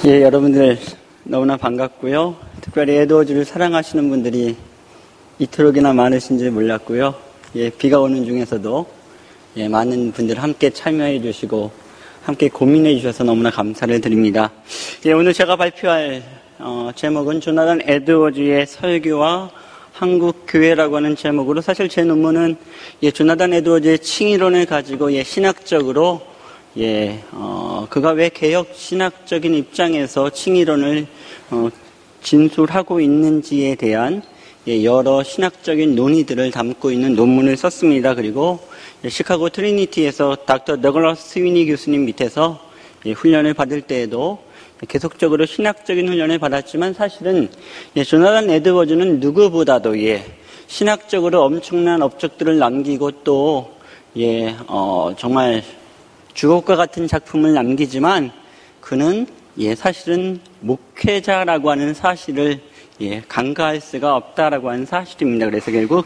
예, 여러분들 너무나 반갑고요. 특별히 에드워즈를 사랑하시는 분들이 이토록이나 많으신지 몰랐고요. 예, 비가 오는 중에서도 많은 분들 함께 참여해 주시고 함께 고민해 주셔서 너무나 감사를 드립니다. 예, 오늘 제가 발표할 제목은 조나단 에드워즈의 설교와 한국 교회라고 하는 제목으로, 사실 제 논문은 조나단 에드워즈의 칭의론을 가지고 신학적으로 그가 왜 개혁 신학적인 입장에서 칭의론을 진술하고 있는지에 대한 여러 신학적인 논의들을 담고 있는 논문을 썼습니다. 그리고 시카고 트리니티에서 닥터 더글라스 스위니 교수님 밑에서 훈련을 받을 때에도 계속적으로 신학적인 훈련을 받았지만, 사실은 조나단 에드워즈는 누구보다도 신학적으로 엄청난 업적들을 남기고 또 정말 주옥과 같은 작품을 남기지만, 그는 사실은 목회자라고 하는 사실을 간과할 수가 없다라고 하는 사실입니다. 그래서 결국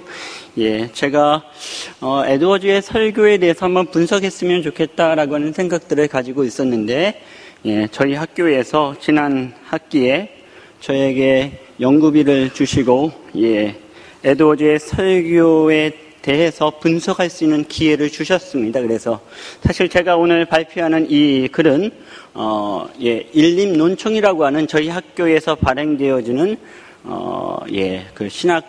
제가 에드워즈의 설교에 대해서 한번 분석했으면 좋겠다라고 하는 생각들을 가지고 있었는데, 저희 학교에서 지난 학기에 저에게 연구비를 주시고 에드워즈의 설교에 대해서 분석할 수 있는 기회를 주셨습니다. 그래서 사실 제가 오늘 발표하는 이 글은 일림논총이라고 하는 저희 학교에서 발행되어지는 그 신학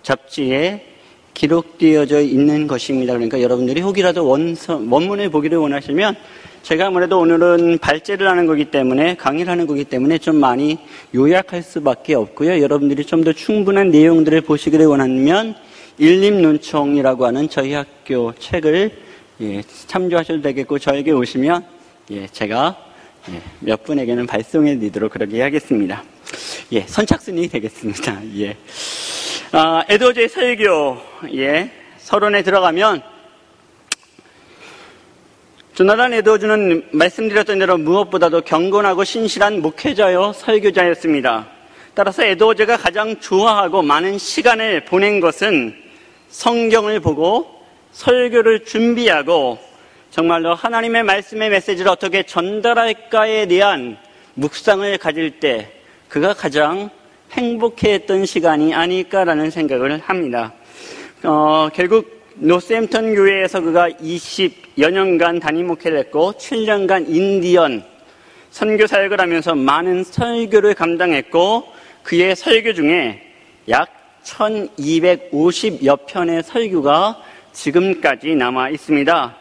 잡지에 기록되어져 있는 것입니다. 그러니까 여러분들이 혹이라도 원문을 보기를 원하시면, 제가 아무래도 오늘은 발제를 하는 거기 때문에, 강의를 하는 거기 때문에 좀 많이 요약할 수밖에 없고요. 여러분들이 좀 더 충분한 내용들을 보시기를 원하면 일림논총이라고 하는 저희 학교 책을 참조하셔도 되겠고, 저에게 오시면 제가 몇 분에게는 발송해 드리도록 그렇게 하겠습니다. 선착순이 되겠습니다. 에드워즈의 설교 서론에 들어가면, 조나단 에드워즈는 말씀드렸던 대로 무엇보다도 경건하고 신실한 목회자요 설교자였습니다. 따라서 에드워즈가 가장 좋아하고 많은 시간을 보낸 것은 성경을 보고 설교를 준비하고 정말로 하나님의 말씀의 메시지를 어떻게 전달할까에 대한 묵상을 가질 때 그가 가장 행복해했던 시간이 아닐까라는 생각을 합니다. 결국 노스햄턴 교회에서 그가 20여 년간 담임 목회를 했고 7년간 인디언 선교 사역을 하면서 많은 설교를 감당했고, 그의 설교 중에 약 1250여 편의 설교가 지금까지 남아 있습니다.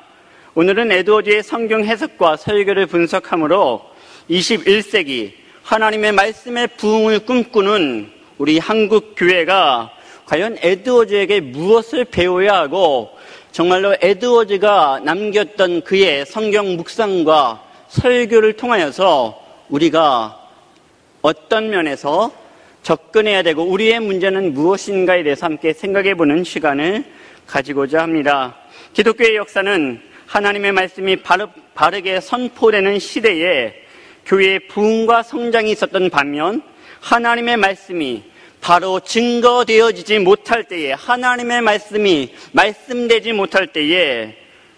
오늘은 에드워즈의 성경 해석과 설교를 분석함으로 21세기 하나님의 말씀의 부흥을 꿈꾸는 우리 한국 교회가 과연 에드워즈에게 무엇을 배워야 하고, 정말로 에드워즈가 남겼던 그의 성경 묵상과 설교를 통하여서 우리가 어떤 면에서 접근해야 되고 우리의 문제는 무엇인가에 대해서 함께 생각해보는 시간을 가지고자 합니다. 기독교의 역사는 하나님의 말씀이 바르게 선포되는 시대에 교회의 부흥과 성장이 있었던 반면, 하나님의 말씀이 바로 증거되어지지 못할 때에, 하나님의 말씀이 말씀되지 못할 때에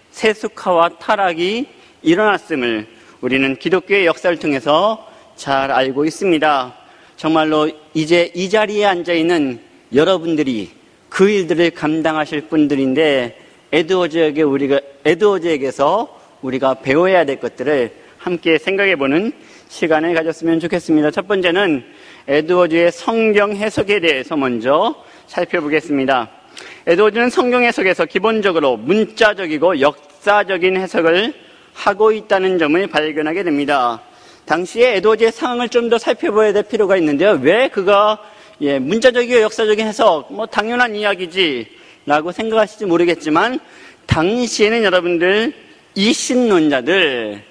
세속화와 타락이 일어났음을 우리는 기독교의 역사를 통해서 잘 알고 있습니다. 정말로 이제 이 자리에 앉아있는 여러분들이 그 일들을 감당하실 분들인데, 에드워즈에게서 우리가 배워야 될 것들을 함께 생각해보는 시간을 가졌으면 좋겠습니다. 첫 번째는 에드워즈의 성경 해석에 대해서 먼저 살펴보겠습니다. 에드워즈는 성경 해석에서 기본적으로 문자적이고 역사적인 해석을 하고 있다는 점을 발견하게 됩니다. 당시에 에드워즈의 상황을 좀 더 살펴봐야 될 필요가 있는데요. 왜 그가 문자적이고 역사적인 해석, 당연한 이야기지 라고 생각하실지 모르겠지만, 당시에는 여러분들 이신론자들,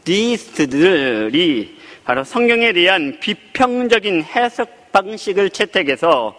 디이스트들이 바로 성경에 대한 비평적인 해석 방식을 채택해서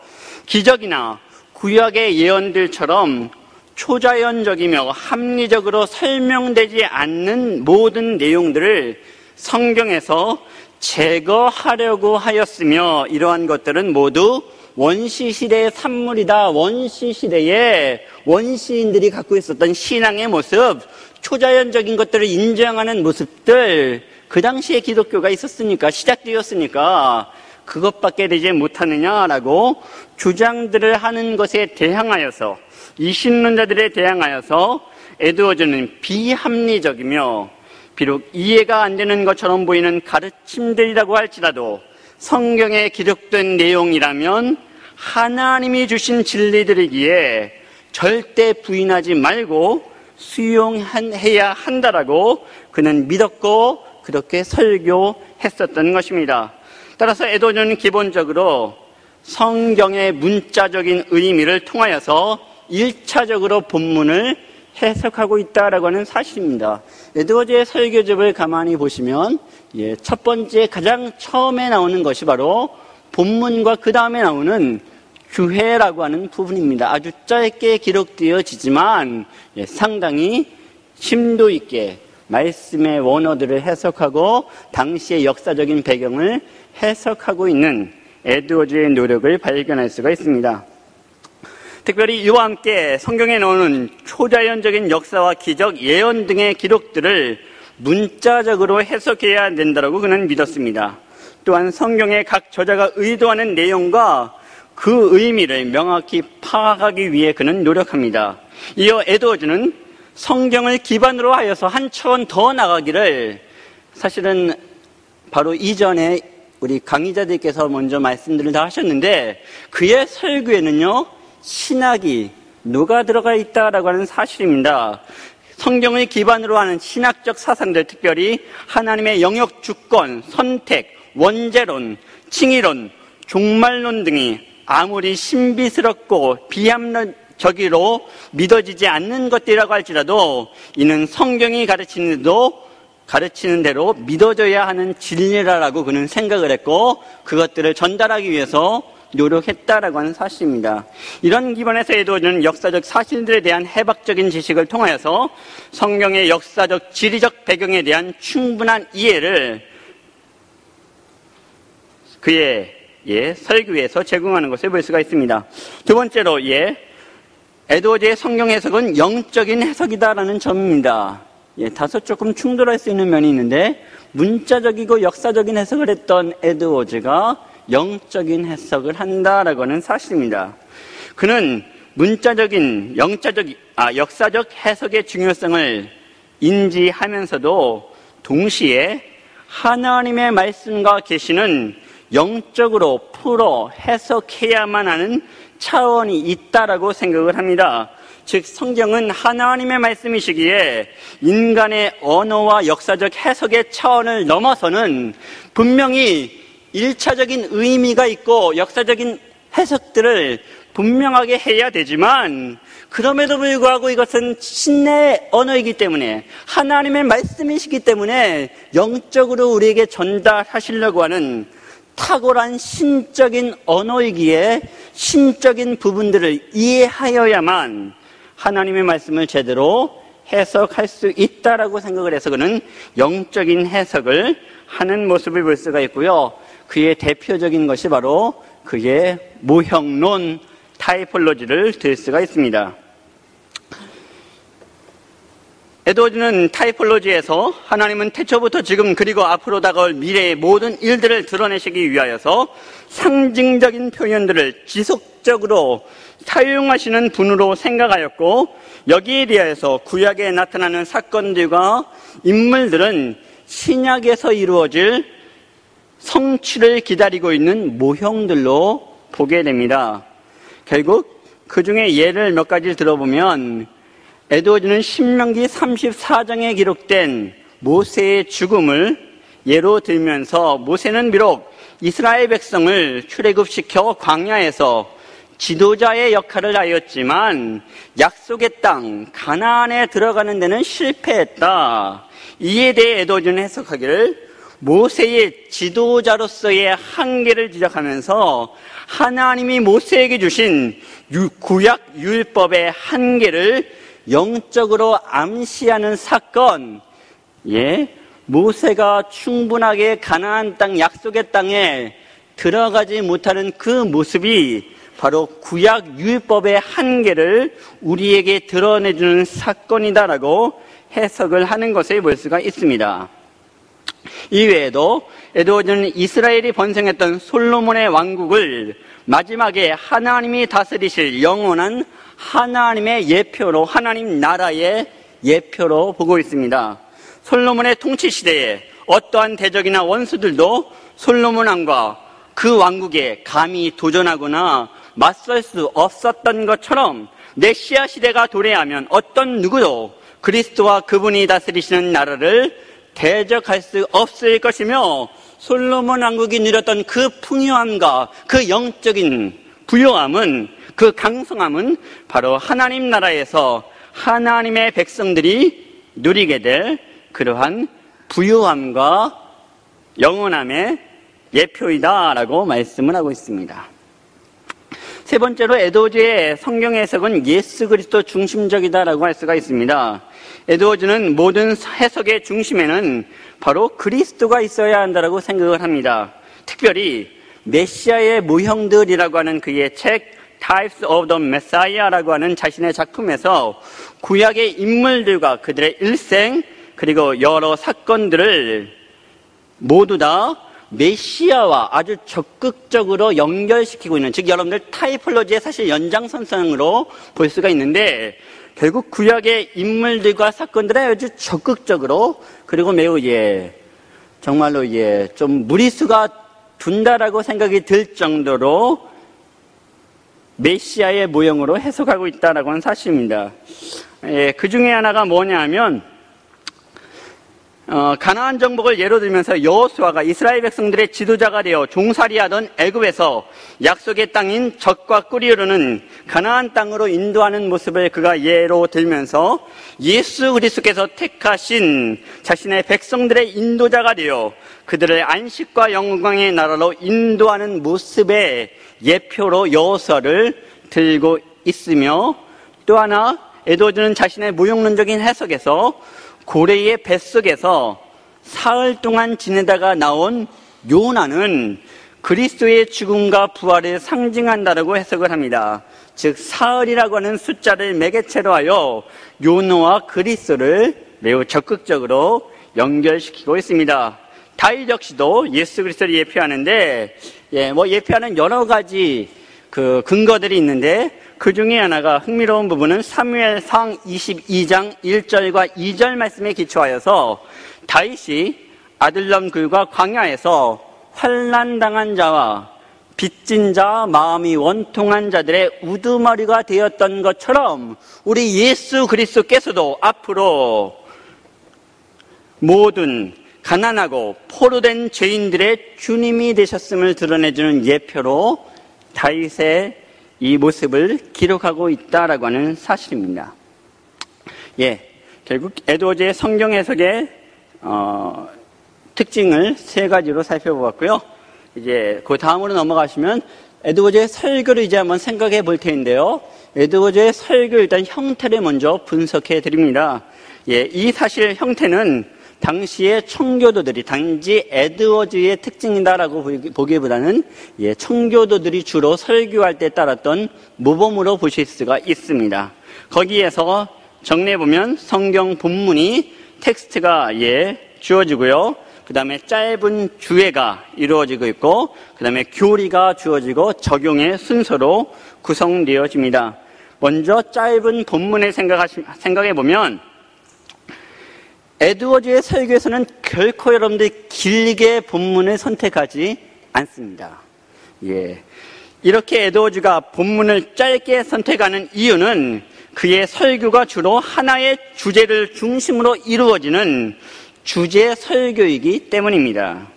기적이나 구약의 예언들처럼 초자연적이며 합리적으로 설명되지 않는 모든 내용들을 성경에서 제거하려고 하였으며, 이러한 것들은 모두 원시시대의 산물이다. 원시시대에 원시인들이 갖고 있었던 신앙의 모습, 초자연적인 것들을 인정하는 모습들, 그 당시에 기독교가 있었으니까, 시작되었으니까 그것밖에 되지 못하느냐라고 주장들을 하는 것에 대항하여서, 이 신론자들에 대항하여서 에드워즈는 비합리적이며 비록 이해가 안 되는 것처럼 보이는 가르침들이라고 할지라도 성경에 기록된 내용이라면 하나님이 주신 진리들이기에 절대 부인하지 말고 수용해야 한다라고 그는 믿었고 그렇게 설교했었던 것입니다. 따라서 에드워즈는 기본적으로 성경의 문자적인 의미를 통하여서 1차적으로 본문을 해석하고 있다라고 하는 사실입니다. 에드워즈의 설교집을 가만히 보시면 첫 번째 가장 처음에 나오는 것이 바로 본문과 그 다음에 나오는 주해라고 하는 부분입니다. 아주 짧게 기록되어지지만 상당히 심도 있게 말씀의 원어들을 해석하고 당시의 역사적인 배경을 해석하고 있는 에드워즈의 노력을 발견할 수가 있습니다. 특별히 이와 함께 성경에 나오는 초자연적인 역사와 기적, 예언 등의 기록들을 문자적으로 해석해야 된다고 그는 믿었습니다. 또한 성경의 각 저자가 의도하는 내용과 그 의미를 명확히 파악하기 위해 그는 노력합니다. 이어 에드워즈는 성경을 기반으로 하여서 한 차원 더 나가기를, 사실은 바로 이전에 우리 강의자들께서 먼저 말씀들을 다 하셨는데 그의 설교에는요 신학이 녹아 들어가 있다라고 하는 사실입니다. 성경을 기반으로 하는 신학적 사상들, 특별히 하나님의 영역 주권, 선택, 원죄론, 칭의론, 종말론 등이 아무리 신비스럽고 비합리적으로 믿어지지 않는 것들이라고 할지라도 이는 성경이 가르치는 대로 믿어져야 하는 진리라고 그는 생각을 했고 그것들을 전달하기 위해서 노력했다라고 하는 사실입니다. 이런 기반에서 에드워즈는 역사적 사실들에 대한 해박적인 지식을 통하여서 성경의 역사적 지리적 배경에 대한 충분한 이해를 그의 설교에서 제공하는 것을 볼 수가 있습니다. 두 번째로 에드워즈의 성경 해석은 영적인 해석이다라는 점입니다. 다소 조금 충돌할 수 있는 면이 있는데 문자적이고 역사적인 해석을 했던 에드워즈가 영적인 해석을 한다라고 하는 사실입니다. 그는 역사적 해석의 중요성을 인지하면서도 동시에 하나님의 말씀과 계시는 영적으로 풀어 해석해야만 하는 차원이 있다라고 생각을 합니다. 즉 성경은 하나님의 말씀이시기에 인간의 언어와 역사적 해석의 차원을 넘어서는 분명히 1차적인 의미가 있고 역사적인 해석들을 분명하게 해야 되지만 그럼에도 불구하고 이것은 신의 언어이기 때문에 하나님의 말씀이시기 때문에 영적으로 우리에게 전달하시려고 하는 탁월한 신적인 언어이기에 신적인 부분들을 이해하여야만 하나님의 말씀을 제대로 해석할 수 있다라고 생각을 해서 그는 영적인 해석을 하는 모습을 볼 수가 있고요. 그의 대표적인 것이 바로 그의 모형론 타이폴로지를 들 수가 있습니다. 에드워즈는 타이폴로지에서 하나님은 태초부터 지금 그리고 앞으로 다가올 미래의 모든 일들을 드러내시기 위하여서 상징적인 표현들을 지속적으로 사용하시는 분으로 생각하였고 여기에 대하여서 구약에 나타나는 사건들과 인물들은 신약에서 이루어질 성취를 기다리고 있는 모형들로 보게 됩니다. 결국 그 중에 예를 몇 가지를 들어보면 에드워즈는 신명기 34장에 기록된 모세의 죽음을 예로 들면서 모세는 비록 이스라엘 백성을 출애굽시켜 광야에서 지도자의 역할을 하였지만 약속의 땅 가나안에 들어가는 데는 실패했다. 이에 대해 에드워즈는 해석하기를 모세의 지도자로서의 한계를 지적하면서 하나님이 모세에게 주신 구약 율법의 한계를 영적으로 암시하는 사건, 모세가 충분하게 가나안 땅, 약속의 땅에 들어가지 못하는 그 모습이 바로 구약 율법의 한계를 우리에게 드러내주는 사건이다라고 해석을 하는 것을 볼 수가 있습니다. 이외에도 에드워즈는 이스라엘이 번성했던 솔로몬의 왕국을 마지막에 하나님이 다스리실 영원한 하나님의 예표로, 하나님 나라의 예표로 보고 있습니다. 솔로몬의 통치 시대에 어떠한 대적이나 원수들도 솔로몬 왕과 그 왕국에 감히 도전하거나 맞설 수 없었던 것처럼 메시아 시대가 도래하면 어떤 누구도 그리스도와 그분이 다스리시는 나라를 대적할 수 없을 것이며, 솔로몬 왕국이 누렸던 그 풍요함과 그 영적인 부요함은, 그 강성함은 바로 하나님 나라에서 하나님의 백성들이 누리게 될 그러한 부요함과 영원함의 예표이다라고 말씀을 하고 있습니다. 세 번째로 에드워즈의 성경 해석은 예수 그리스도 중심적이다라고 할 수가 있습니다. 에드워즈는 모든 해석의 중심에는 바로 그리스도가 있어야 한다라고 생각을 합니다. 특별히 메시아의 모형들이라고 하는 그의 책 Types of the Messiah라고 하는 자신의 작품에서 구약의 인물들과 그들의 일생 그리고 여러 사건들을 모두 다 메시아와 아주 적극적으로 연결시키고 있는, 즉 여러분들 타이폴로지의 사실 연장선상으로 볼 수가 있는데, 결국 구약의 인물들과 사건들에 아주 적극적으로, 그리고 매우 정말로 좀 무리수가 둔다라고 생각이 들 정도로 메시아의 모형으로 해석하고 있다라고 하는 사실입니다. 그 중에 하나가 뭐냐 하면, 가나안 정복을 예로 들면서 여호수아가 이스라엘 백성들의 지도자가 되어 종살이하던 애굽에서 약속의 땅인 젖과 꿀이 흐르는 가나안 땅으로 인도하는 모습을 그가 예로 들면서 예수 그리스도께서 택하신 자신의 백성들의 인도자가 되어 그들을 안식과 영광의 나라로 인도하는 모습의 예표로 여호수아를 들고 있으며, 또 하나 에드워즈는 자신의 무용론적인 해석에서 고래의 뱃속에서 사흘 동안 지내다가 나온 요나는 그리스도의 죽음과 부활을 상징한다라고 해석을 합니다. 즉 사흘이라고 하는 숫자를 매개체로 하여 요나와 그리스도를 매우 적극적으로 연결시키고 있습니다. 다윗 역시도 예수 그리스도를 예표하는데, 예표하는 여러 가지 그 근거들이 있는데, 그 중에 하나가 흥미로운 부분은 사무엘상 22장 1절과 2절 말씀에 기초하여서 다윗이 아들람 굴과 광야에서 환난당한 자와 빚진 자, 마음이 원통한 자들의 우두머리가 되었던 것처럼 우리 예수 그리스도께서도 앞으로 모든 가난하고 포로된 죄인들의 주님이 되셨음을 드러내주는 예표로 다윗의 이 모습을 기록하고 있다라고 하는 사실입니다. 결국 에드워즈의 성경 해석의 특징을 세 가지로 살펴보았고요. 이제 그 다음으로 넘어가시면 에드워즈의 설교를 이제 한번 생각해 볼 텐데요. 에드워즈의 설교 일단 형태를 먼저 분석해 드립니다. 이 사실 형태는 당시의 청교도들이, 단지 에드워즈의 특징이다라고 보기보다는 청교도들이 주로 설교할 때 따랐던 모범으로 보실 수가 있습니다. 거기에서 정리해보면 성경 본문이 텍스트가 주어지고요. 그 다음에 짧은 주해가 이루어지고 있고, 그 다음에 교리가 주어지고 적용의 순서로 구성되어집니다. 먼저 짧은 본문을 생각해보면 에드워즈의 설교에서는 결코 여러분들이 길게 본문을 선택하지 않습니다. 이렇게 에드워즈가 본문을 짧게 선택하는 이유는 그의 설교가 주로 하나의 주제를 중심으로 이루어지는 주제 설교이기 때문입니다.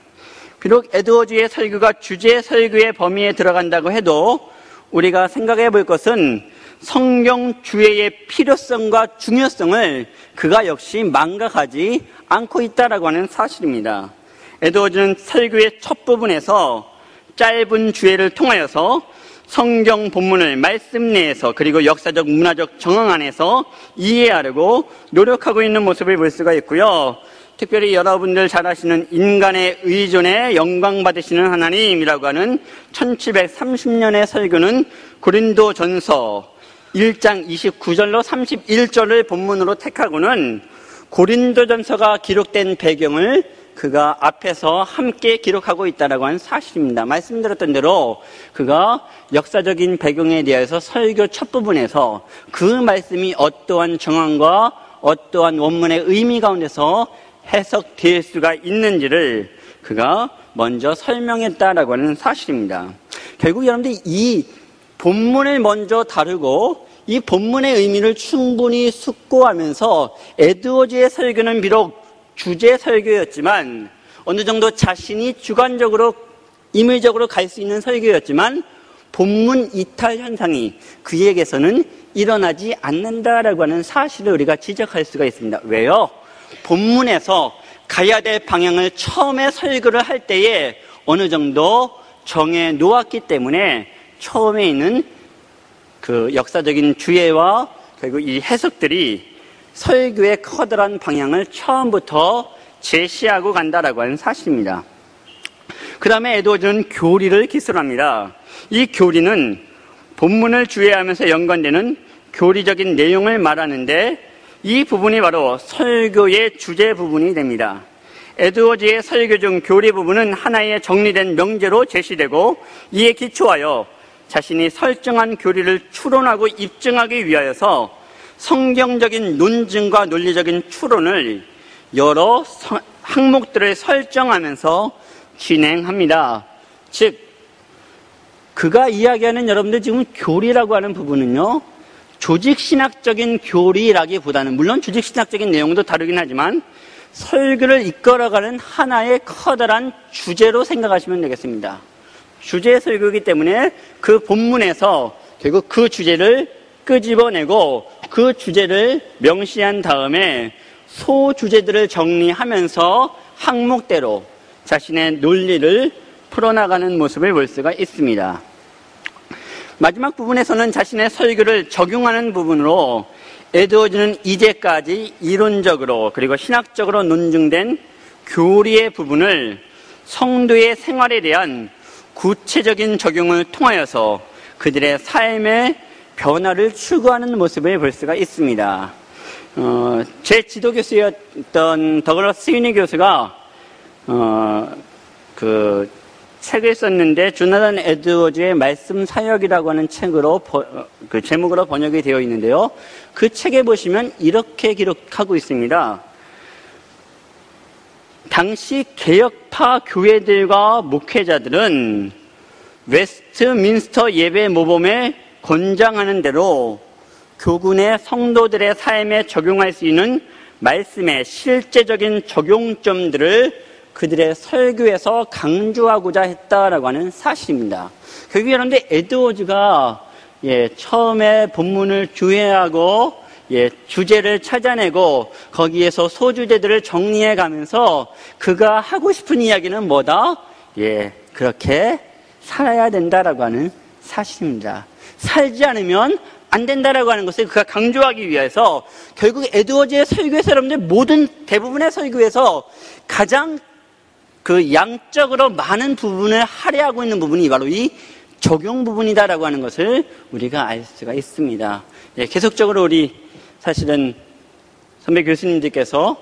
비록 에드워즈의 설교가 주제 설교의 범위에 들어간다고 해도 우리가 생각해 볼 것은 성경 주해의 필요성과 중요성을 그가 역시 망각하지 않고 있다라고 하는 사실입니다. 에드워즈는 설교의 첫 부분에서 짧은 주해를 통하여서 성경 본문을 말씀 내에서 그리고 역사적 문화적 정황 안에서 이해하려고 노력하고 있는 모습을 볼 수가 있고요. 특별히 여러분들 잘 아시는 인간의 의존에 영광 받으시는 하나님이라고 하는 1730년의 설교는 고린도전서 1장 29절로 31절을 본문으로 택하고는 고린도전서가 기록된 배경을 그가 앞에서 함께 기록하고 있다라고 하는 사실입니다. 말씀드렸던 대로 그가 역사적인 배경에 대해서 설교 첫 부분에서 그 말씀이 어떠한 정황과 어떠한 원문의 의미 가운데서 해석될 수가 있는지를 그가 먼저 설명했다라고 하는 사실입니다. 결국 여러분들이 이 본문을 먼저 다루고 이 본문의 의미를 충분히 숙고하면서 에드워즈의 설교는 비록 주제 설교였지만 어느 정도 자신이 주관적으로 임의적으로 갈 수 있는 설교였지만 본문 이탈 현상이 그에게서는 일어나지 않는다라고 하는 사실을 우리가 지적할 수가 있습니다. 왜요? 본문에서 가야 될 방향을 처음에 설교를 할 때에 어느 정도 정해 놓았기 때문에 처음에 있는 그 역사적인 주해와 그리고 이 해석들이 설교의 커다란 방향을 처음부터 제시하고 간다라고 하는 사실입니다. 그 다음에 에드워즈는 교리를 기술합니다. 이 교리는 본문을 주해하면서 연관되는 교리적인 내용을 말하는데 이 부분이 바로 설교의 주제 부분이 됩니다. 에드워즈의 설교 중 교리 부분은 하나의 정리된 명제로 제시되고 이에 기초하여 자신이 설정한 교리를 추론하고 입증하기 위하여서 성경적인 논증과 논리적인 추론을 여러 항목들을 설정하면서 진행합니다. 즉, 그가 이야기하는 여러분들 지금 교리라고 하는 부분은요, 조직신학적인 교리라기보다는 물론 조직신학적인 내용도 다루긴 하지만 설교를 이끌어가는 하나의 커다란 주제로 생각하시면 되겠습니다. 주제 설교이기 때문에 그 본문에서 결국 그 주제를 끄집어내고 그 주제를 명시한 다음에 소주제들을 정리하면서 항목대로 자신의 논리를 풀어나가는 모습을 볼 수가 있습니다. 마지막 부분에서는 자신의 설교를 적용하는 부분으로 에드워즈는 이제까지 이론적으로 그리고 신학적으로 논증된 교리의 부분을 성도의 생활에 대한 구체적인 적용을 통하여서 그들의 삶의 변화를 추구하는 모습을 볼 수가 있습니다. 제 지도교수였던 더글라스 스위니 교수가 그 책을 썼는데 조나단 에드워즈의 말씀 사역이라고 하는 책으로 그 제목으로 번역이 되어 있는데요. 그 책에 보시면 이렇게 기록하고 있습니다. 당시 개혁파 교회들과 목회자들은 웨스트민스터 예배 모범에 권장하는 대로 교군의 성도들의 삶에 적용할 수 있는 말씀의 실제적인 적용점들을 그들의 설교에서 강조하고자 했다라고 하는 사실입니다. 결국 여러분들 에드워즈가 처음에 본문을 주해하고 주제를 찾아내고 거기에서 소주제들을 정리해 가면서 그가 하고 싶은 이야기는 뭐다? 그렇게 살아야 된다라고 하는 사실입니다. 살지 않으면 안 된다라고 하는 것을 그가 강조하기 위해서 결국 에드워즈의 설교에서 여러분들 대부분의 설교에서 가장 그 양적으로 많은 부분을 할애하고 있는 부분이 바로 이 적용 부분이다라고 하는 것을 우리가 알 수가 있습니다. 계속적으로 우리 사실은 선배 교수님들께서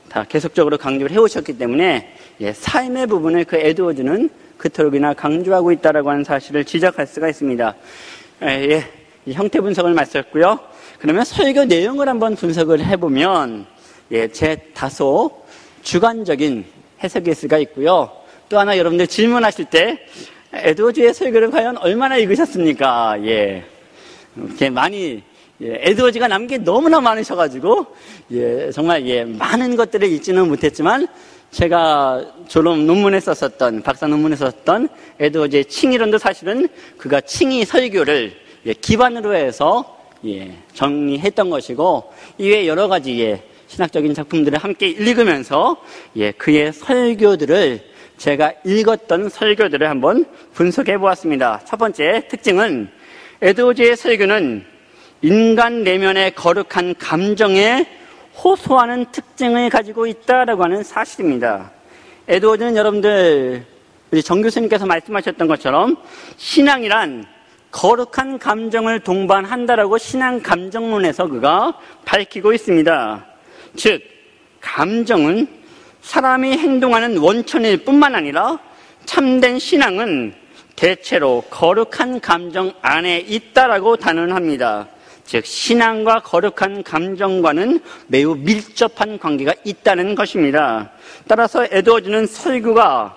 다 계속적으로 강조를 해오셨기 때문에 삶의 부분을 그 에드워즈는 그토록이나 강조하고 있다라고 하는 사실을 지적할 수가 있습니다. 형태 분석을 마쳤고요. 그러면 설교 내용을 한번 분석을 해보면 제 다소 주관적인 해석일 수가 있고요. 또 하나 여러분들 질문하실 때 에드워즈의 설교를 과연 얼마나 읽으셨습니까? 이렇게 많이 에드워즈가 남은 게 너무나 많으셔가지고 정말 많은 것들을 읽지는 못했지만 제가 졸업 논문에 썼었던 박사 논문에 썼던 에드워즈의 칭의론도 사실은 그가 칭의 설교를 기반으로 해서 정리했던 것이고 이외에 여러 가지 신학적인 작품들을 함께 읽으면서 그의 설교들을 제가 읽었던 설교들을 한번 분석해 보았습니다. 첫 번째 특징은 에드워즈의 설교는 인간 내면의 거룩한 감정에 호소하는 특징을 가지고 있다라고 하는 사실입니다. 에드워즈는 여러분들 우리 정 교수님께서 말씀하셨던 것처럼 신앙이란 거룩한 감정을 동반한다라고 신앙 감정론에서 그가 밝히고 있습니다. 즉 감정은 사람이 행동하는 원천일 뿐만 아니라 참된 신앙은 대체로 거룩한 감정 안에 있다라고 단언합니다. 즉 신앙과 거룩한 감정과는 매우 밀접한 관계가 있다는 것입니다. 따라서 에드워즈는 설교가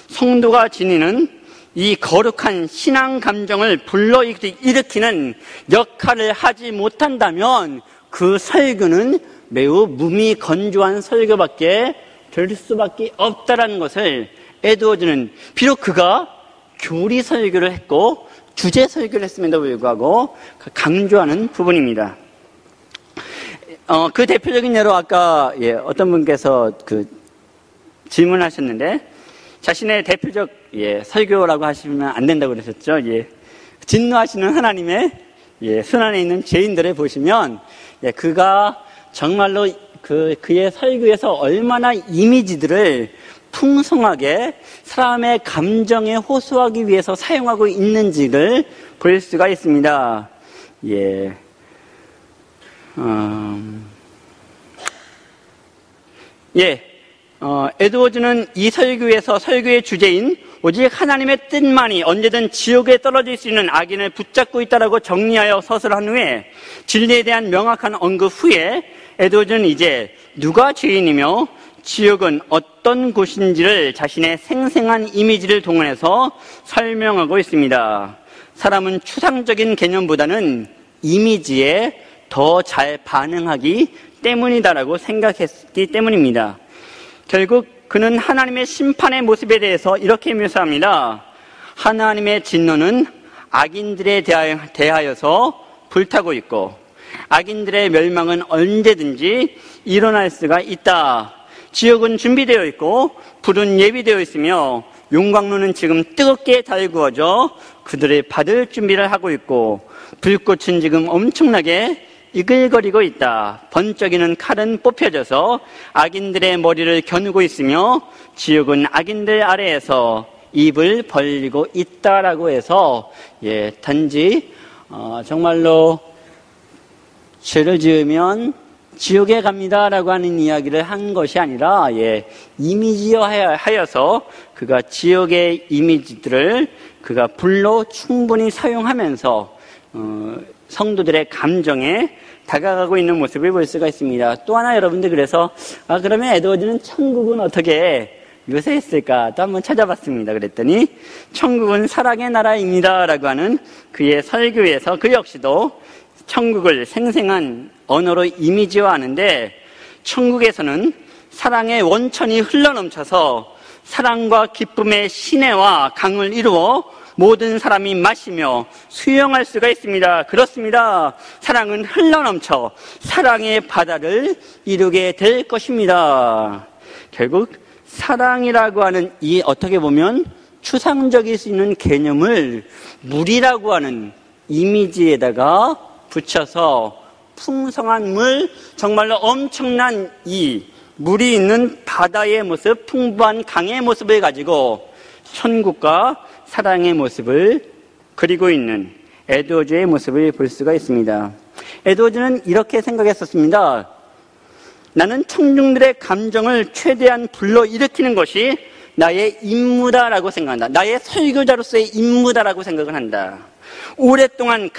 성도가 지니는 이 거룩한 신앙 감정을 불러일으키는 역할을 하지 못한다면 그 설교는 매우 무미건조한 설교밖에 될 수밖에 없다라는 것을 에드워즈는, 비록 그가 교리 설교를 했고 주제 설교를 했음에도 불구하고 강조하는 부분입니다. 그 대표적인 예로 아까 어떤 분께서 질문하셨는데, 자신의 대표적 설교라고 하시면 안 된다고 그러셨죠. 진노하시는 하나님의 손 안에 있는 죄인들을 보시면 그가 정말로 그의 설교에서 얼마나 이미지들을 풍성하게 사람의 감정에 호소하기 위해서 사용하고 있는지를 볼 수가 있습니다. 에드워즈는 이 설교에서 설교의 주제인 오직 하나님의 뜻만이 언제든 지옥에 떨어질 수 있는 악인을 붙잡고 있다라고 정리하여 서술한 후에 진리에 대한 명확한 언급 후에 에드워즈는 이제 누가 죄인이며 지옥은 어떤 곳인지를 자신의 생생한 이미지를 동원해서 설명하고 있습니다. 사람은 추상적인 개념보다는 이미지에 더 잘 반응하기 때문이다라고 생각했기 때문입니다. 결국 그는 하나님의 심판의 모습에 대해서 이렇게 묘사합니다. 하나님의 진노는 악인들에 대하여서 불타고 있고 악인들의 멸망은 언제든지 일어날 수가 있다. 지옥은 준비되어 있고 불은 예비되어 있으며 용광로는 지금 뜨겁게 달구어져 그들을 받을 준비를 하고 있고 불꽃은 지금 엄청나게 이글거리고 있다. 번쩍이는 칼은 뽑혀져서 악인들의 머리를 겨누고 있으며 지옥은 악인들 아래에서 입을 벌리고 있다라고 해서 단지 정말로 죄를 지으면 지옥에 갑니다라고 하는 이야기를 한 것이 아니라 이미지화하여서 그가 지옥의 이미지들을 그가 불로 충분히 사용하면서 성도들의 감정에 다가가고 있는 모습을 볼 수가 있습니다. 또 하나 여러분들, 그래서 그러면 에드워즈는 천국은 어떻게 묘사했을까 또 한번 찾아봤습니다. 그랬더니 천국은 사랑의 나라입니다 라고 하는 그의 설교에서 그 역시도 천국을 생생한 언어로 이미지화하는데, 천국에서는 사랑의 원천이 흘러넘쳐서 사랑과 기쁨의 시내와 강을 이루어 모든 사람이 마시며 수용할 수가 있습니다. 그렇습니다. 사랑은 흘러넘쳐 사랑의 바다를 이루게 될 것입니다. 결국 사랑이라고 하는 이 어떻게 보면 추상적일 수 있는 개념을 물이라고 하는 이미지에다가 붙여서 풍성한 물, 정말로 엄청난 이 물이 있는 바다의 모습, 풍부한 강의 모습을 가지고 천국과 사랑의 모습을 그리고 있는 에드워즈의 모습을 볼 수가 있습니다. 에드워즈는 이렇게 생각했었습니다. 나는 청중들의 감정을 최대한 불러일으키는 것이 나의 임무다라고 생각한다. 나의 설교자로서의 임무다라고 생각을 한다. 오랫동안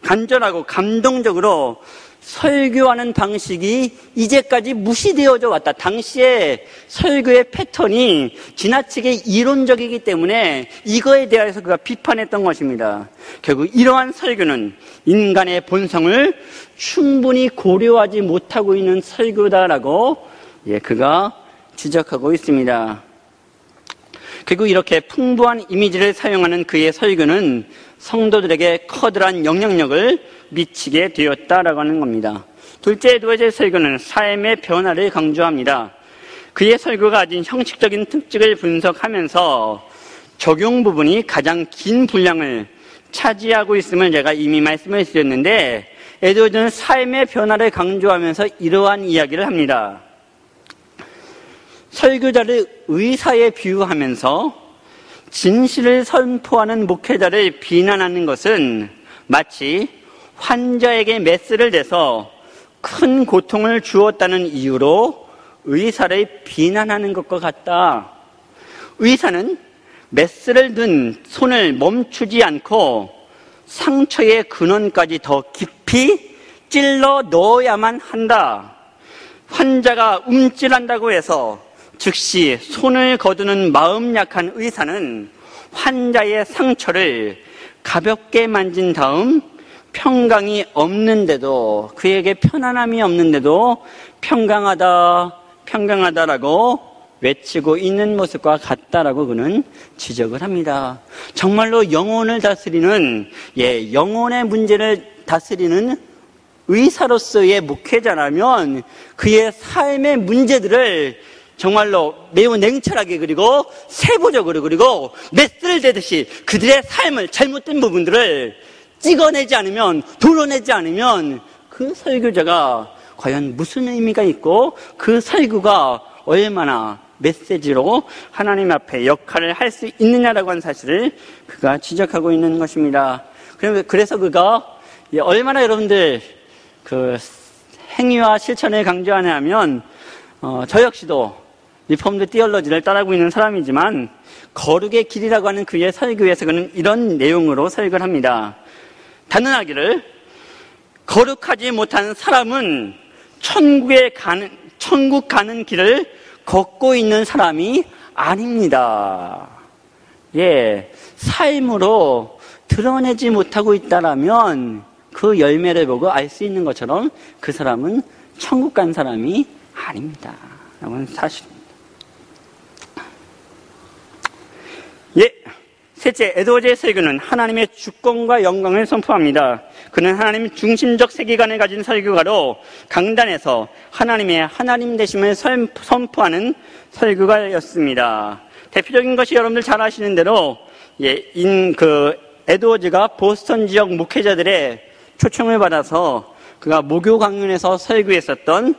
간절하고 감동적으로 설교하는 방식이 이제까지 무시되어져 왔다. 당시에 설교의 패턴이 지나치게 이론적이기 때문에 이거에 대해서 그가 비판했던 것입니다. 결국 이러한 설교는 인간의 본성을 충분히 고려하지 못하고 있는 설교다라고 그가 지적하고 있습니다. 결국 이렇게 풍부한 이미지를 사용하는 그의 설교는 성도들에게 커다란 영향력을 미치게 되었다라고 하는 겁니다. 둘째, 에드워즈의 설교는 삶의 변화를 강조합니다. 그의 설교가 가진 형식적인 특징을 분석하면서 적용 부분이 가장 긴 분량을 차지하고 있음을 제가 이미 말씀을 드렸는데, 에드워즈는 삶의 변화를 강조하면서 이러한 이야기를 합니다. 설교자를 의사에 비유하면서 진실을 선포하는 목회자를 비난하는 것은 마치 환자에게 메스를 대서 큰 고통을 주었다는 이유로 의사를 비난하는 것과 같다. 의사는 메스를 든 손을 멈추지 않고 상처의 근원까지 더 깊이 찔러 넣어야만 한다. 환자가 움찔한다고 해서 즉시 손을 거두는 마음 약한 의사는 환자의 상처를 가볍게 만진 다음 평강이 없는데도, 그에게 편안함이 없는데도 평강하다라고 외치고 있는 모습과 같다라고 그는 지적을 합니다. 정말로 영혼을 다스리는, 영혼의 문제를 다스리는 의사로서의 목회자라면 그의 삶의 문제들을 정말로 매우 냉철하게, 그리고 세부적으로, 그리고 메스를 대듯이 그들의 삶을, 잘못된 부분들을 찍어내지 않으면, 도려내지 않으면 그 설교자가 과연 무슨 의미가 있고 그 설교가 얼마나 메시지로 하나님 앞에 역할을 할 수 있느냐라고 하는 사실을 그가 지적하고 있는 것입니다. 그래서 그가 얼마나 여러분들 그 행위와 실천을 강조하냐면, 저 역시도 리폼드 티올로지를 따르고 있는 사람이지만 거룩의 길이라고 하는 그의 설교에서 그는 이런 내용으로 설교를 합니다. 단언하기를, 거룩하지 못한 사람은 천국 가는 길을 걷고 있는 사람이 아닙니다. 삶으로 드러내지 못하고 있다라면 그 열매를 보고 알 수 있는 것처럼 그 사람은 천국 간 사람이 아닙니다. 라는 사실입니다. 셋째, 에드워즈의 설교는 하나님의 주권과 영광을 선포합니다. 그는 하나님 중심적 세계관을 가진 설교가로 강단에서 하나님의 하나님 되심을 선포하는 설교가였습니다. 대표적인 것이 여러분들 잘 아시는 대로 에드워즈가 보스턴 지역 목회자들의 초청을 받아서 그가 목요 강연에서 설교했었던,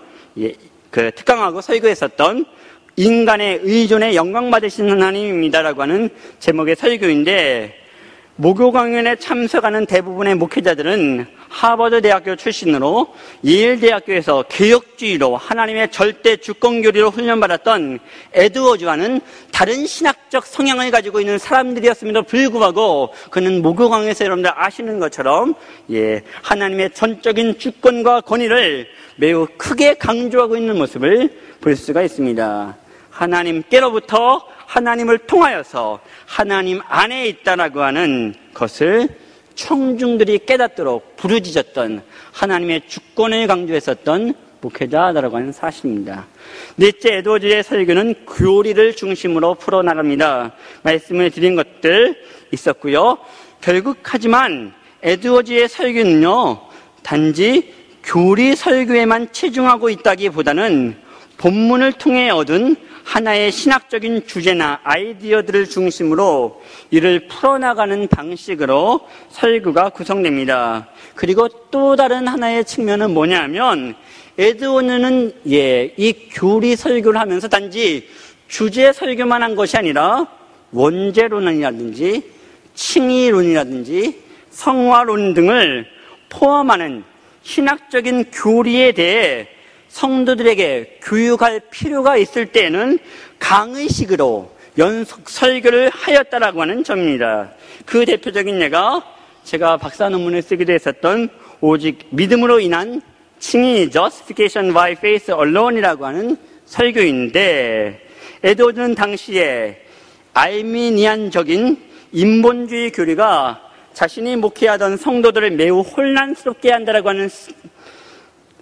특강하고 설교했었던 인간의 의존에 영광받으신 하나님입니다라고 하는 제목의 설교인데, 목요 강연에 참석하는 대부분의 목회자들은 하버드 대학교 출신으로 예일 대학교에서 개혁주의로 하나님의 절대 주권교리로 훈련받았던 에드워즈와는 다른 신학적 성향을 가지고 있는 사람들이었음에도 불구하고 그는 목요 강연에서 여러분들 아시는 것처럼 하나님의 전적인 주권과 권위를 매우 크게 강조하고 있는 모습을 볼 수가 있습니다. 하나님께로부터 하나님을 통하여서 하나님 안에 있다라고 하는 것을 청중들이 깨닫도록 부르짖었던, 하나님의 주권을 강조했었던 목회자라고 하는 사실입니다. 넷째, 에드워즈의 설교는 교리를 중심으로 풀어나갑니다. 말씀을 드린 것들 있었고요. 하지만 에드워즈의 설교는요, 단지 교리 설교에만 치중하고 있다기보다는 본문을 통해 얻은 하나의 신학적인 주제나 아이디어들을 중심으로 이를 풀어나가는 방식으로 설교가 구성됩니다. 그리고 또 다른 하나의 측면은 뭐냐면, 에드워즈는 이 교리 설교를 하면서 단지 주제 설교만 한 것이 아니라 원죄론이라든지 칭의론이라든지 성화론 등을 포함하는 신학적인 교리에 대해 성도들에게 교육할 필요가 있을 때에는 강의식으로 연속 설교를 하였다라고 하는 점입니다. 그 대표적인 예가 제가 박사 논문을 쓰기도 했었던 오직 믿음으로 인한 칭의 Justification by Faith Alone이라고 하는 설교인데, 에드워즈는 당시에 알미니안적인 인본주의 교리가 자신이 목회하던 성도들을 매우 혼란스럽게 한다라고 하는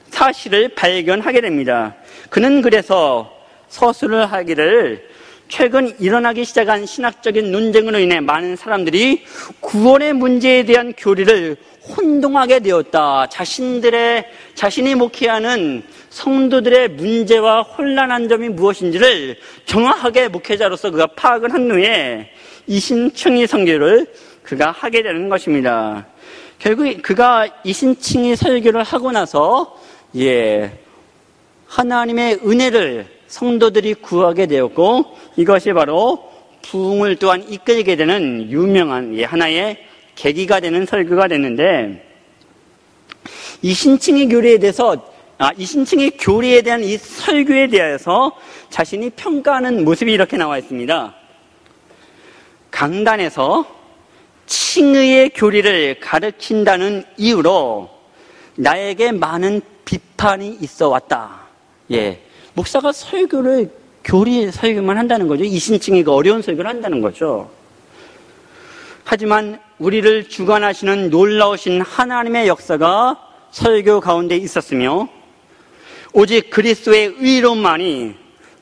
사실을 발견하게 됩니다. 그는 그래서 서술을 하기를, 최근 일어나기 시작한 신학적인 논쟁으로 인해 많은 사람들이 구원의 문제에 대한 교리를 혼동하게 되었다. 자신이 목회하는 성도들의 문제와 혼란한 점이 무엇인지를 정확하게 목회자로서 그가 파악을 한 후에 이신칭의 설교를 그가 하게 되는 것입니다. 결국 그가 이신칭의 설교를 하고 나서 하나님의 은혜를 성도들이 구하게 되었고, 이것이 바로 부흥을 또한 이끌게 되는 유명한 하나의 계기가 되는 설교가 됐는데, 이 신칭의 교리에 대해서 이신층의 교리에 대한 이 설교에 대해서 자신이 평가하는 모습이 이렇게 나와 있습니다. 강단에서 칭의의 교리를 가르친다는 이유로 나에게 많은 비판이 있어 왔다. 예. 목사가 교리 설교만 한다는 거죠. 이신층이 어려운 설교를 한다는 거죠. 하지만 우리를 주관하시는 놀라우신 하나님의 역사가 설교 가운데 있었으며 오직 그리스도의 의로만이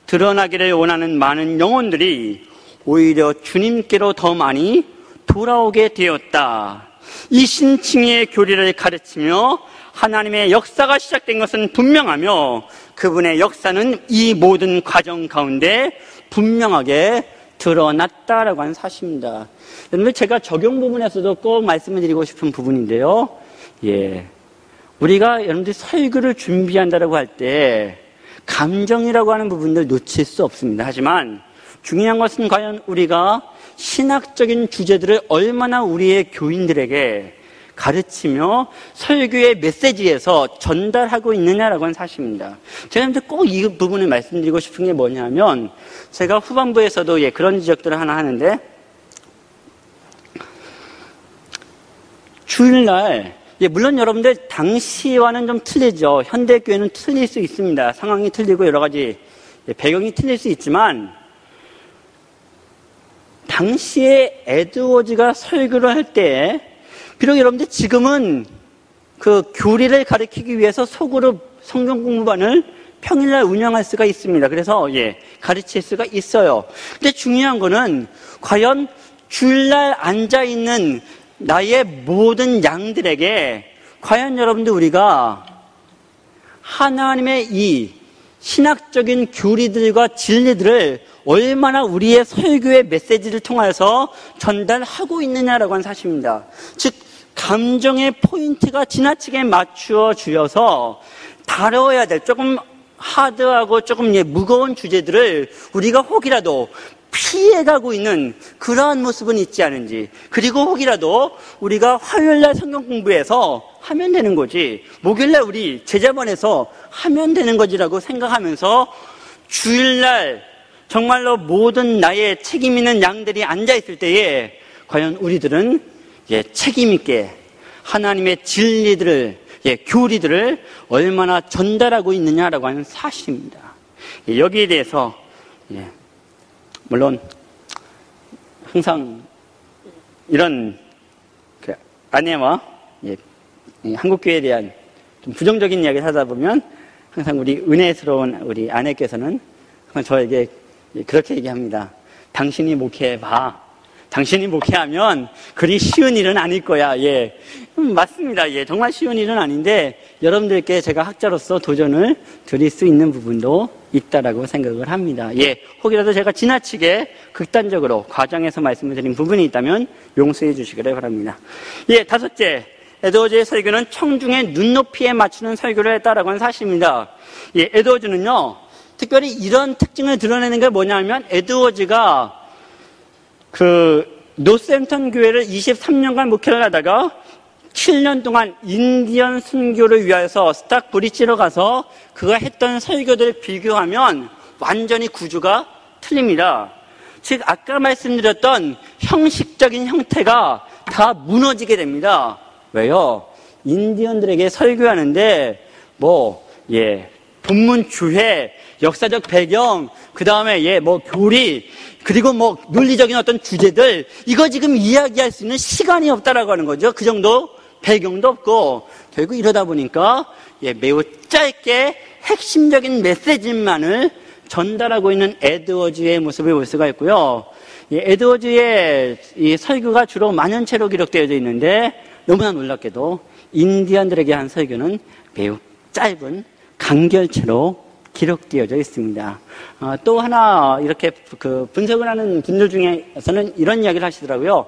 드러나기를 원하는 많은 영혼들이 오히려 주님께로 더 많이 돌아오게 되었다. 이 신칭의 교리를 가르치며 하나님의 역사가 시작된 것은 분명하며 그분의 역사는 이 모든 과정 가운데 분명하게 드러났다라고 하는 사실입니다. 여러분, 제가 적용 부분에서도 꼭 말씀을 드리고 싶은 부분인데요. 예. 우리가 여러분들이 설교를 준비한다라고 할 때 감정이라고 하는 부분들 놓칠 수 없습니다. 하지만 중요한 것은 과연 우리가 신학적인 주제들을 얼마나 우리의 교인들에게 가르치며 설교의 메시지에서 전달하고 있느냐라고 하는 사실입니다. 제가 꼭 이 부분을 말씀드리고 싶은 게 뭐냐면 제가 후반부에서도 그런 지적들을 하나 하는데 주일날 물론 여러분들 당시와는 좀 틀리죠. 현대교회는 틀릴 수 있습니다. 상황이 틀리고 여러 가지 배경이 틀릴 수 있지만 당시에 에드워즈가 설교를 할 때 비록 여러분들 지금은 그 교리를 가르치기 위해서 속으로 성경 공부반을 평일날 운영할 수가 있습니다. 그래서 가르칠 수가 있어요. 근데 중요한 거는 과연 주일날 앉아있는 나의 모든 양들에게 과연 여러분들 우리가 하나님의 이 신학적인 교리들과 진리들을 얼마나 우리의 설교의 메시지를 통해서 전달하고 있느냐라고 하는 사실입니다. 즉 감정의 포인트가 지나치게 맞추어 주어서 다뤄야 될 조금 하드하고 조금 무거운 주제들을 우리가 혹이라도 피해가고 있는 그러한 모습은 있지 않은지, 그리고 혹이라도 우리가 화요일날 성경 공부해서 하면 되는 거지, 목요일날 우리 제자반에서 하면 되는 거지라고 생각하면서 주일날 정말로 모든 나의 책임 있는 양들이 앉아있을 때에 과연 우리들은 책임 있게 하나님의 진리들을, 교리들을 얼마나 전달하고 있느냐라고 하는 사실입니다. 여기에 대해서 물론 항상 이런 아내와 한국교회에 대한 좀 부정적인 이야기를 하다 보면 항상 우리 은혜스러운 우리 아내께서는 항상 저에게 그렇게 얘기합니다. 당신이 목회해봐. 당신이 목회하면 그리 쉬운 일은 아닐 거야. 맞습니다. 정말 쉬운 일은 아닌데 여러분들께 제가 학자로서 도전을 드릴 수 있는 부분도 있다라고 생각을 합니다. 혹이라도 제가 지나치게 극단적으로 과장해서 말씀을 드린 부분이 있다면 용서해 주시기를 바랍니다. 다섯째, 에드워즈의 설교는 청중의 눈높이에 맞추는 설교를 했다라고 하는 사실입니다. 에드워즈는요, 특별히 이런 특징을 드러내는 게 뭐냐면 에드워즈가 노샘턴 교회를 23년간 목회를 하다가 7년 동안 인디언 순교를 위하여서 스탁브리지로 가서 그가 했던 설교들을 비교하면 완전히 구조가 틀립니다. 즉 아까 말씀드렸던 형식적인 형태가 다 무너지게 됩니다. 왜요? 인디언들에게 설교하는데 본문 주회, 역사적 배경, 그 다음에 교리, 그리고 논리적인 어떤 주제들, 이거 지금 이야기할 수 있는 시간이 없다라고 하는 거죠. 그 정도 배경도 없고, 결국 이러다 보니까 매우 짧게 핵심적인 메시지만을 전달하고 있는 에드워즈의 모습을 볼 수가 있고요. 에드워즈의 이 설교가 주로 만연체로 기록되어 있는데 너무나 놀랍게도 인디언들에게 한 설교는 매우 짧은 간결체로 기록되어져 있습니다. 또 하나 이렇게 분석을 하는 분들 중에서는 이런 이야기를 하시더라고요.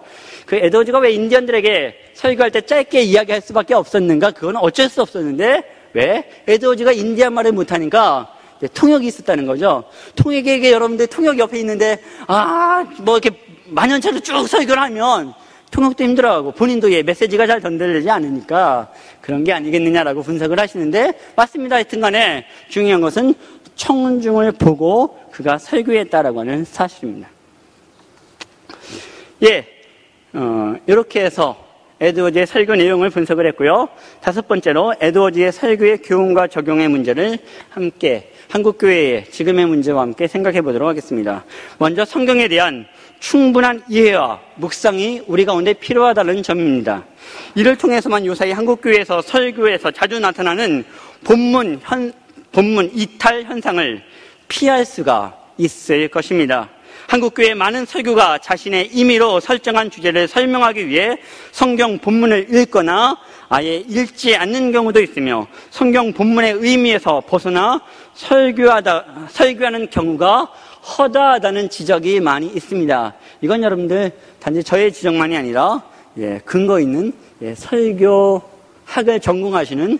에드워즈가 왜 인디언들에게 설교할 때 짧게 이야기할 수밖에 없었는가? 그건 어쩔 수 없었는데 왜? 에드워즈가 인디안 말을 못하니까 통역이 있었다는 거죠. 통역에게 여러분들 통역 옆에 있는데 이렇게 만연체로 쭉 설교를 하면 통역도 힘들어하고 본인도 메시지가 잘 전달되지 않으니까 그런 게 아니겠느냐라고 분석을 하시는데 맞습니다. 하여튼 간에 중요한 것은 청중을 보고 그가 설교했다라고 하는 사실입니다. 이렇게 해서 에드워즈의 설교 내용을 분석을 했고요. 5번째로 에드워즈의 설교의 교훈과 적용의 문제를 함께 한국교회의 지금의 문제와 함께 생각해 보도록 하겠습니다. 먼저 성경에 대한 충분한 이해와 묵상이 우리 가운데 필요하다는 점입니다. 이를 통해서만 요사이 한국교회에서 설교에서 자주 나타나는 본문 이탈 현상을 피할 수가 있을 것입니다. 한국교회의 많은 설교가 자신의 임의로 설정한 주제를 설명하기 위해 성경 본문을 읽거나 아예 읽지 않는 경우도 있으며 성경 본문의 의미에서 벗어나 설교하는 경우가 허다하다는 지적이 많이 있습니다. 이건 여러분들 단지 저의 지적만이 아니라 근거 있는 설교학을 전공하시는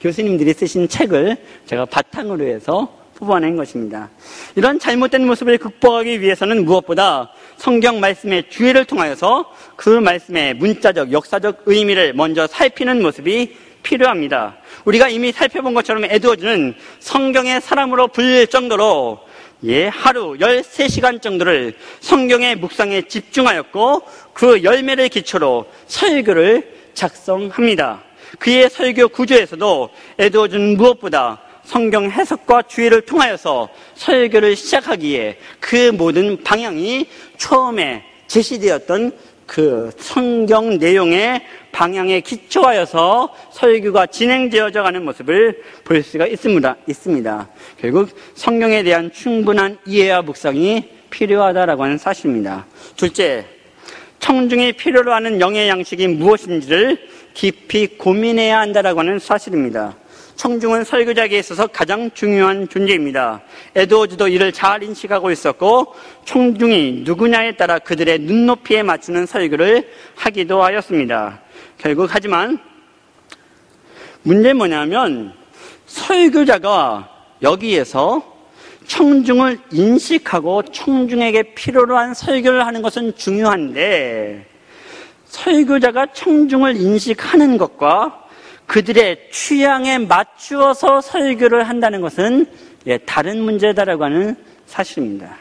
교수님들이 쓰신 책을 제가 바탕으로 해서 뽑아낸 것입니다. 이런 잘못된 모습을 극복하기 위해서는 무엇보다 성경 말씀의 주의를 통하여서 그 말씀의 문자적, 역사적 의미를 먼저 살피는 모습이 필요합니다. 우리가 이미 살펴본 것처럼 에드워즈는 성경의 사람으로 불릴 정도로 하루 13시간 정도를 성경의 묵상에 집중하였고 그 열매를 기초로 설교를 작성합니다. 그의 설교 구조에서도 에드워즈는 무엇보다 성경 해석과 주의를 통하여서 설교를 시작하기에 그 모든 방향이 처음에 제시되었던 그 성경 내용의 방향에 기초하여서 설교가 진행되어져 가는 모습을 볼 수가 있습니다. 결국 성경에 대한 충분한 이해와 묵상이 필요하다라고 하는 사실입니다. 둘째, 청중이 필요로 하는 영의 양식이 무엇인지를 깊이 고민해야 한다라고 하는 사실입니다. 청중은 설교자에게 있어서 가장 중요한 존재입니다. 에드워즈도 이를 잘 인식하고 있었고 청중이 누구냐에 따라 그들의 눈높이에 맞추는 설교를 하기도 하였습니다. 결국 하지만 문제는 뭐냐면 설교자가 여기에서 청중을 인식하고 청중에게 필요로 한 설교를 하는 것은 중요한데 설교자가 청중을 인식하는 것과 그들의 취향에 맞추어서 설교를 한다는 것은 다른 문제다라고 하는 사실입니다.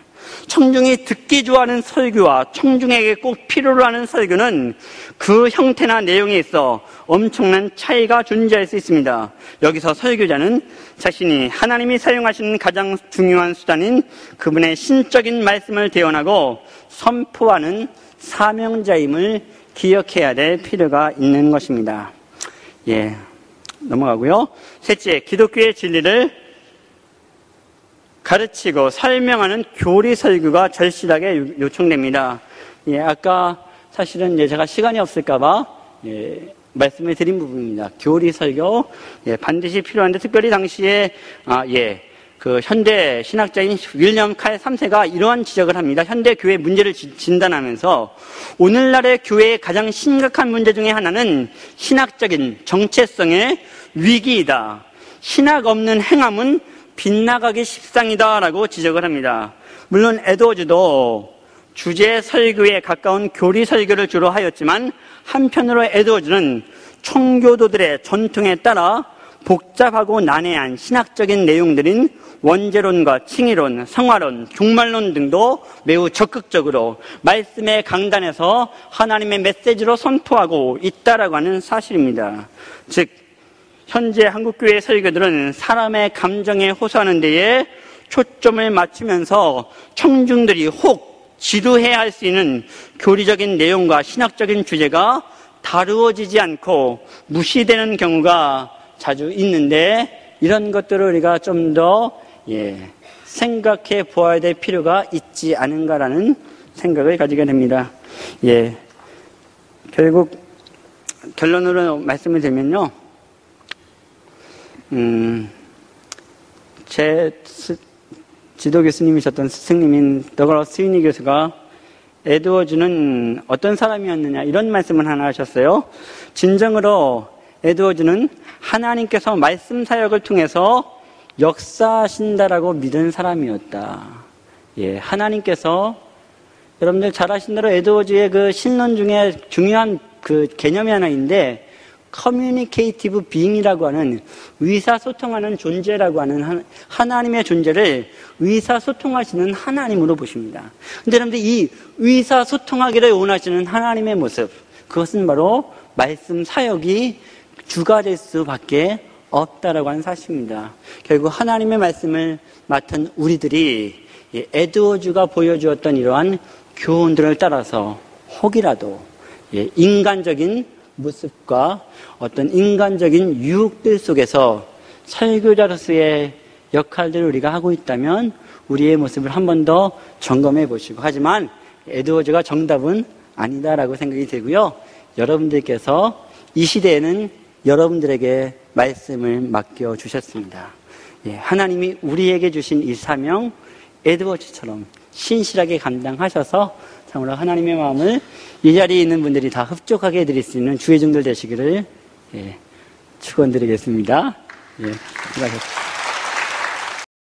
청중이 듣기 좋아하는 설교와 청중에게 꼭 필요로 하는 설교는 그 형태나 내용에 있어 엄청난 차이가 존재할 수 있습니다. 여기서 설교자는 자신이 하나님이 사용하시는 가장 중요한 수단인 그분의 신적인 말씀을 대언하고 선포하는 사명자임을 기억해야 될 필요가 있는 것입니다. 넘어가고요. 셋째, 기독교의 진리를 가르치고 설명하는 교리 설교가 절실하게 요청됩니다. 아까 사실은 제가 시간이 없을까봐 말씀을 드린 부분입니다. 교리 설교 반드시 필요한데 특별히 당시에 그 현대 신학자인 윌리엄 칼 3세가 이러한 지적을 합니다. 현대 교회 문제를 진단하면서 오늘날의 교회의 가장 심각한 문제 중에 하나는 신학적인 정체성의 위기이다. 신학 없는 행함은 빗나가기 십상이다 라고 지적을 합니다. 물론 에드워즈도 주제 설교에 가까운 교리 설교를 주로 하였지만 한편으로 에드워즈는 청교도들의 전통에 따라 복잡하고 난해한 신학적인 내용들인 원죄론과 칭의론, 성화론, 종말론 등도 매우 적극적으로 말씀의 강단에서 하나님의 메시지로 선포하고 있다라고 하는 사실입니다. 즉 현재 한국교회 설교들은 사람의 감정에 호소하는 데에 초점을 맞추면서 청중들이 혹 지루해야 할 수 있는 교리적인 내용과 신학적인 주제가 다루어지지 않고 무시되는 경우가 자주 있는데 이런 것들을 우리가 좀 더 생각해 보아야 될 필요가 있지 않은가라는 생각을 가지게 됩니다. 결국 결론으로 말씀을 드리면요. 제 지도 교수님이셨던 스승님인 더글라스 스위니 교수가 에드워즈는 어떤 사람이었느냐 이런 말씀을 하나 하셨어요. 진정으로 에드워즈는 하나님께서 말씀 사역을 통해서 역사하신다라고 믿은 사람이었다. 하나님께서 여러분들 잘 아신 대로 에드워즈의 그 신론 중에 중요한 그 개념이 하나 있는데, 커뮤니케이티브 빙이라고 하는 의사소통하는 존재라고 하는 하나님의 존재를 의사소통하시는 하나님으로 보십니다. 근데 여러분들 이 의사소통하기를 원하시는 하나님의 모습, 그것은 바로 말씀 사역이 주가 될 수밖에 없다라고 하는 사실입니다. 결국 하나님의 말씀을 맡은 우리들이 에드워즈가 보여주었던 이러한 교훈들을 따라서 혹이라도 인간적인 모습과 어떤 인간적인 유혹들 속에서 설교자로서의 역할들을 우리가 하고 있다면 우리의 모습을 한 번 더 점검해 보시고, 하지만 에드워즈가 정답은 아니다라고 생각이 되고요. 여러분들께서 이 시대에는 여러분들에게 말씀을 맡겨주셨습니다. 하나님이 우리에게 주신 이 사명, 에드워즈처럼 신실하게 감당하셔서 참으로 하나님의 마음을 이 자리에 있는 분들이 다 흡족하게 해드릴 수 있는 주의 종들 되시기를 축원드리겠습니다. 수고하셨습니다.